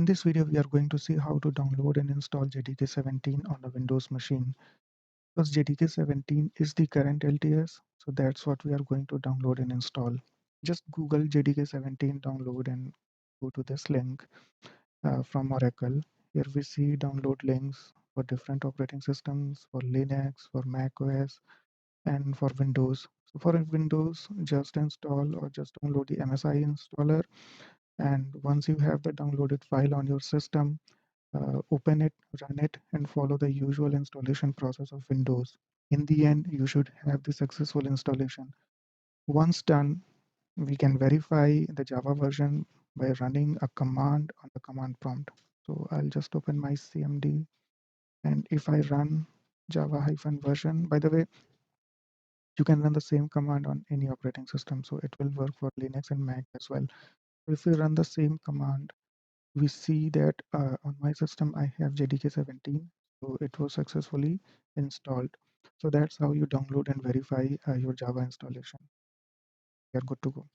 In this video, we are going to see how to download and install JDK17 on a Windows machine. Because JDK17 is the current LTS, so that's what we are going to download and install. Just Google JDK17 download and go to this link from Oracle. Here we see download links for different operating systems, for Linux, for Mac OS, and for Windows. So for Windows, just install or just download the MSI installer. And once you have the downloaded file on your system, open it, run it, and follow the usual installation process of Windows. In the end, you should have the successful installation. Once done, we can verify the Java version by running a command on the command prompt. So I'll just open my CMD, and if I run java-version, by the way, you can run the same command on any operating system, so it will work for Linux and Mac as well. If we run the same command, we see that on my system I have JDK17, so it was successfully installed. So that's how you download and verify your Java installation. You're good to go.